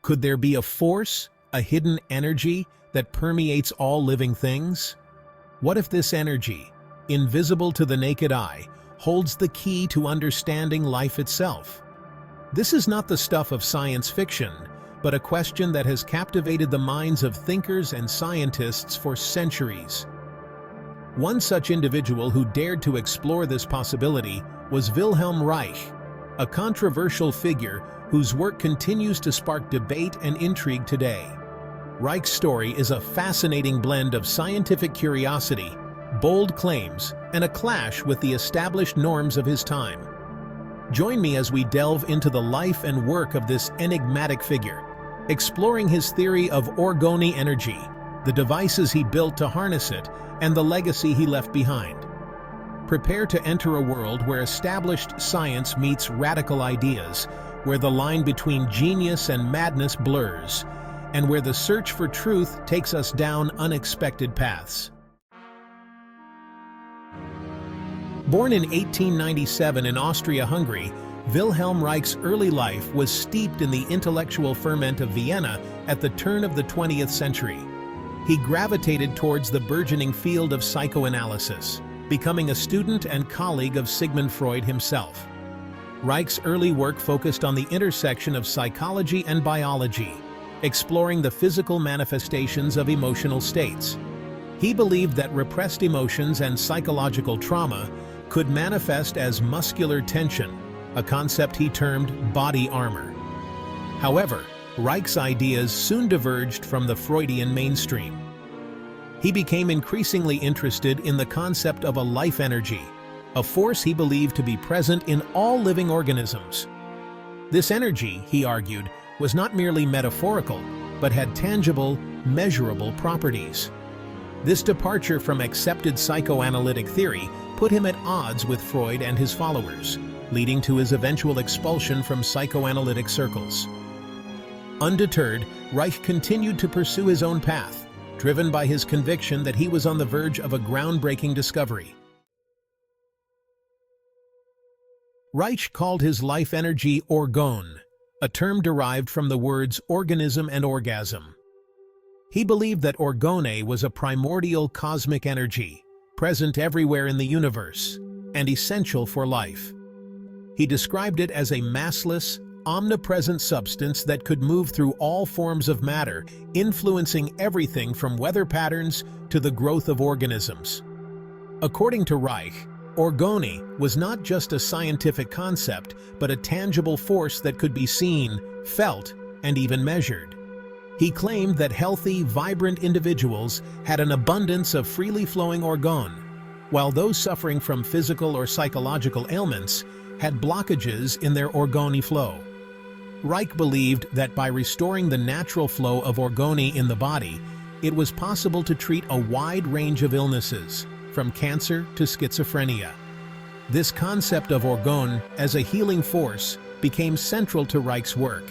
Could there be a force, a hidden energy that permeates all living things? What if this energy, invisible to the naked eye, holds the key to understanding life itself? This is not the stuff of science fiction, but a question that has captivated the minds of thinkers and scientists for centuries. One such individual who dared to explore this possibility was Wilhelm Reich, a controversial figure whose work continues to spark debate and intrigue today. Reich's story is a fascinating blend of scientific curiosity, bold claims, and a clash with the established norms of his time. Join me as we delve into the life and work of this enigmatic figure, exploring his theory of Orgone energy, the devices he built to harness it, and the legacy he left behind. Prepare to enter a world where established science meets radical ideas, where the line between genius and madness blurs, and where the search for truth takes us down unexpected paths. Born in 1897 in Austria-Hungary, Wilhelm Reich's early life was steeped in the intellectual ferment of Vienna at the turn of the 20th century. He gravitated towards the burgeoning field of psychoanalysis, becoming a student and colleague of Sigmund Freud himself. Reich's early work focused on the intersection of psychology and biology, exploring the physical manifestations of emotional states. He believed that repressed emotions and psychological trauma could manifest as muscular tension, a concept he termed body armor. However, Reich's ideas soon diverged from the Freudian mainstream. He became increasingly interested in the concept of a life energy, a force he believed to be present in all living organisms. This energy, he argued, was not merely metaphorical, but had tangible, measurable properties. This departure from accepted psychoanalytic theory put him at odds with Freud and his followers, leading to his eventual expulsion from psychoanalytic circles. Undeterred, Reich continued to pursue his own path, driven by his conviction that he was on the verge of a groundbreaking discovery. Reich called his life energy Orgone, a term derived from the words organism and orgasm. He believed that Orgone was a primordial cosmic energy, present everywhere in the universe, and essential for life. He described it as a massless, omnipresent substance that could move through all forms of matter, influencing everything from weather patterns to the growth of organisms. According to Reich, Orgone was not just a scientific concept, but a tangible force that could be seen, felt, and even measured. He claimed that healthy, vibrant individuals had an abundance of freely flowing orgone, while those suffering from physical or psychological ailments had blockages in their orgone flow. Reich believed that by restoring the natural flow of orgone in the body, it was possible to treat a wide range of illnesses, from cancer to schizophrenia. This concept of orgone as a healing force became central to Reich's work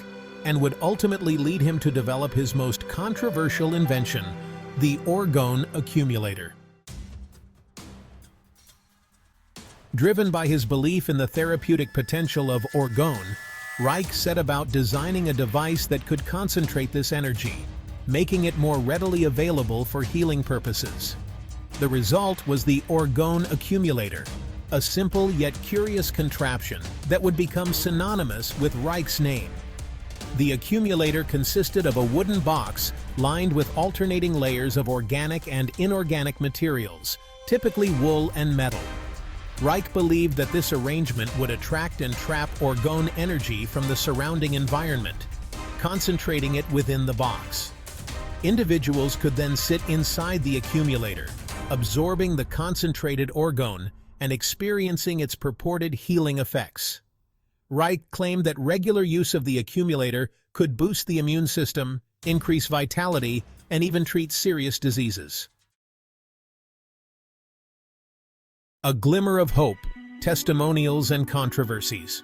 and would ultimately lead him to develop his most controversial invention, the Orgone accumulator. Driven by his belief in the therapeutic potential of orgone, Reich set about designing a device that could concentrate this energy, making it more readily available for healing purposes. The result was the Orgone accumulator, a simple yet curious contraption that would become synonymous with Reich's name. The accumulator consisted of a wooden box lined with alternating layers of organic and inorganic materials, typically wool and metal. Reich believed that this arrangement would attract and trap orgone energy from the surrounding environment, concentrating it within the box. Individuals could then sit inside the accumulator, absorbing the concentrated orgone and experiencing its purported healing effects. Reich claimed that regular use of the accumulator could boost the immune system, increase vitality, and even treat serious diseases. A glimmer of hope, testimonials and controversies.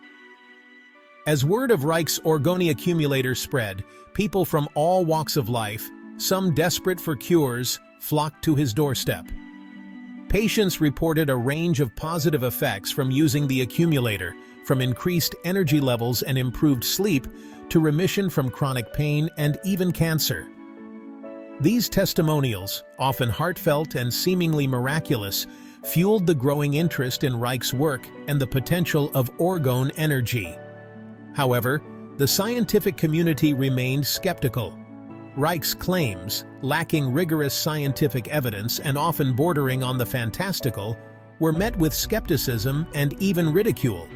As word of Reich's Orgone accumulator spread, people from all walks of life, some desperate for cures, flocked to his doorstep. Patients reported a range of positive effects from using the accumulator, from increased energy levels and improved sleep to remission from chronic pain and even cancer. These testimonials, often heartfelt and seemingly miraculous, fueled the growing interest in Reich's work and the potential of orgone energy. However, the scientific community remained skeptical. Reich's claims, lacking rigorous scientific evidence and often bordering on the fantastical, were met with skepticism and even ridicule.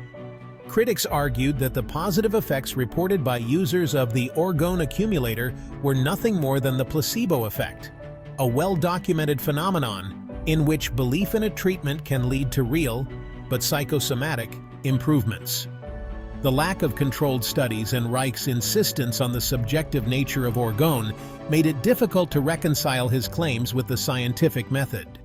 Critics argued that the positive effects reported by users of the Orgone accumulator were nothing more than the placebo effect, a well-documented phenomenon in which belief in a treatment can lead to real, but psychosomatic, improvements. The lack of controlled studies and Reich's insistence on the subjective nature of orgone made it difficult to reconcile his claims with the scientific method.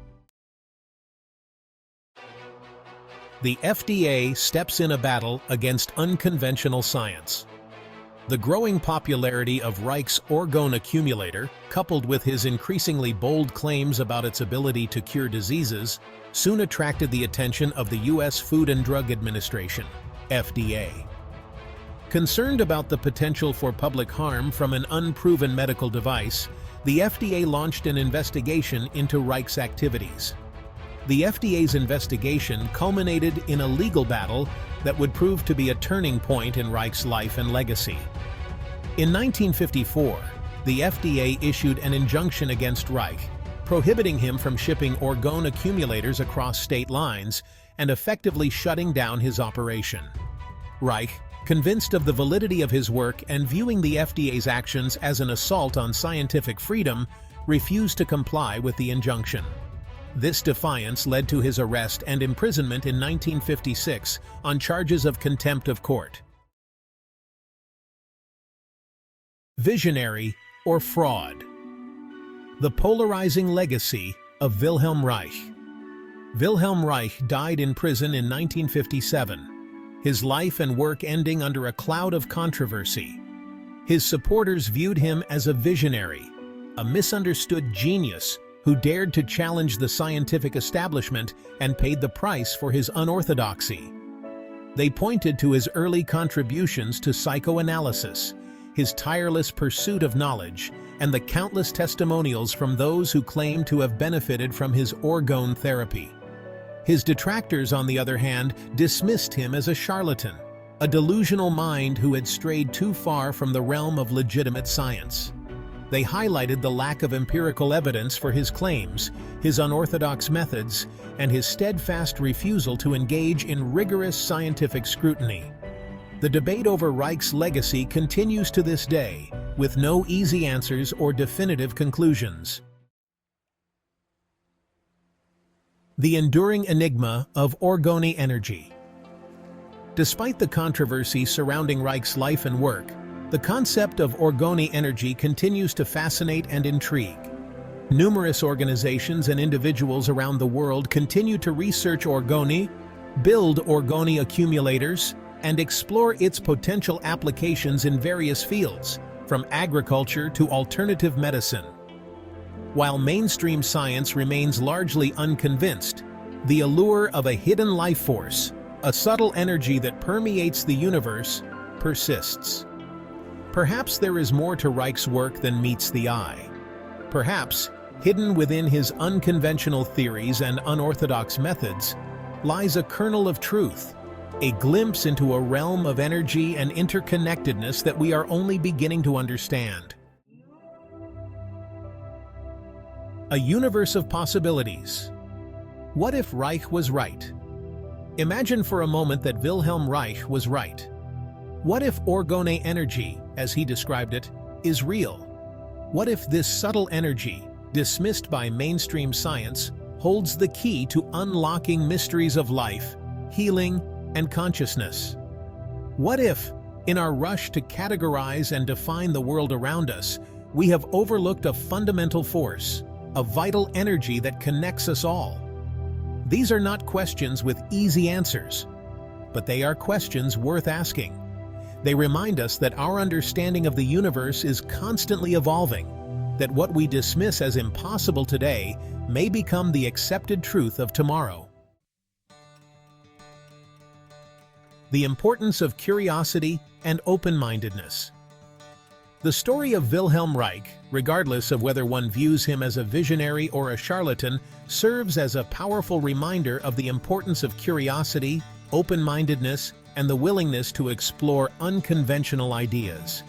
The FDA steps in a battle against unconventional science. The growing popularity of Reich's Orgone accumulator, coupled with his increasingly bold claims about its ability to cure diseases, soon attracted the attention of the U.S. Food and Drug Administration, FDA. Concerned about the potential for public harm from an unproven medical device, the FDA launched an investigation into Reich's activities. The FDA's investigation culminated in a legal battle that would prove to be a turning point in Reich's life and legacy. In 1954, the FDA issued an injunction against Reich, prohibiting him from shipping orgone accumulators across state lines and effectively shutting down his operation. Reich, convinced of the validity of his work and viewing the FDA's actions as an assault on scientific freedom, refused to comply with the injunction. This defiance led to his arrest and imprisonment in 1956 on charges of contempt of court. Visionary or fraud? The polarizing legacy of Wilhelm Reich. Wilhelm Reich died in prison in 1957, his life and work ending under a cloud of controversy. His supporters viewed him as a visionary, a misunderstood genius who dared to challenge the scientific establishment and paid the price for his unorthodoxy. They pointed to his early contributions to psychoanalysis, his tireless pursuit of knowledge, and the countless testimonials from those who claimed to have benefited from his orgone therapy. His detractors, on the other hand, dismissed him as a charlatan, a delusional mind who had strayed too far from the realm of legitimate science. They highlighted the lack of empirical evidence for his claims, his unorthodox methods, and his steadfast refusal to engage in rigorous scientific scrutiny. The debate over Reich's legacy continues to this day, with no easy answers or definitive conclusions. The enduring enigma of orgone energy. Despite the controversy surrounding Reich's life and work, the concept of orgone energy continues to fascinate and intrigue. Numerous organizations and individuals around the world continue to research orgone, build orgone accumulators, and explore its potential applications in various fields, from agriculture to alternative medicine. While mainstream science remains largely unconvinced, the allure of a hidden life force, a subtle energy that permeates the universe, persists. Perhaps there is more to Reich's work than meets the eye. Perhaps, hidden within his unconventional theories and unorthodox methods, lies a kernel of truth, a glimpse into a realm of energy and interconnectedness that we are only beginning to understand. A universe of possibilities. What if Reich was right? Imagine for a moment that Wilhelm Reich was right. What if orgone energy, as he described it, is real? What if this subtle energy, dismissed by mainstream science, holds the key to unlocking mysteries of life, healing, and consciousness? What if, in our rush to categorize and define the world around us, we have overlooked a fundamental force, a vital energy that connects us all? These are not questions with easy answers, but they are questions worth asking. They remind us that our understanding of the universe is constantly evolving, that what we dismiss as impossible today may become the accepted truth of tomorrow. The importance of curiosity and open-mindedness. The story of Wilhelm Reich, regardless of whether one views him as a visionary or a charlatan, serves as a powerful reminder of the importance of curiosity, open-mindedness, and the willingness to explore unconventional ideas.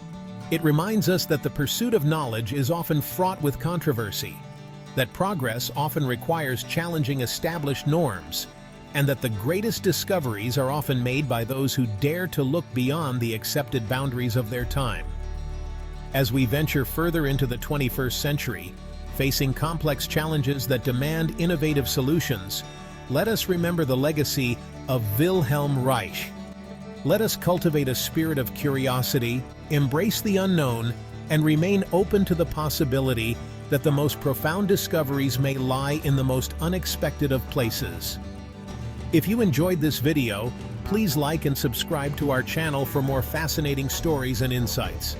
It reminds us that the pursuit of knowledge is often fraught with controversy, that progress often requires challenging established norms, and that the greatest discoveries are often made by those who dare to look beyond the accepted boundaries of their time. As we venture further into the 21st century, facing complex challenges that demand innovative solutions, let us remember the legacy of Wilhelm Reich. Let us cultivate a spirit of curiosity, embrace the unknown, and remain open to the possibility that the most profound discoveries may lie in the most unexpected of places. If you enjoyed this video, please like and subscribe to our channel for more fascinating stories and insights.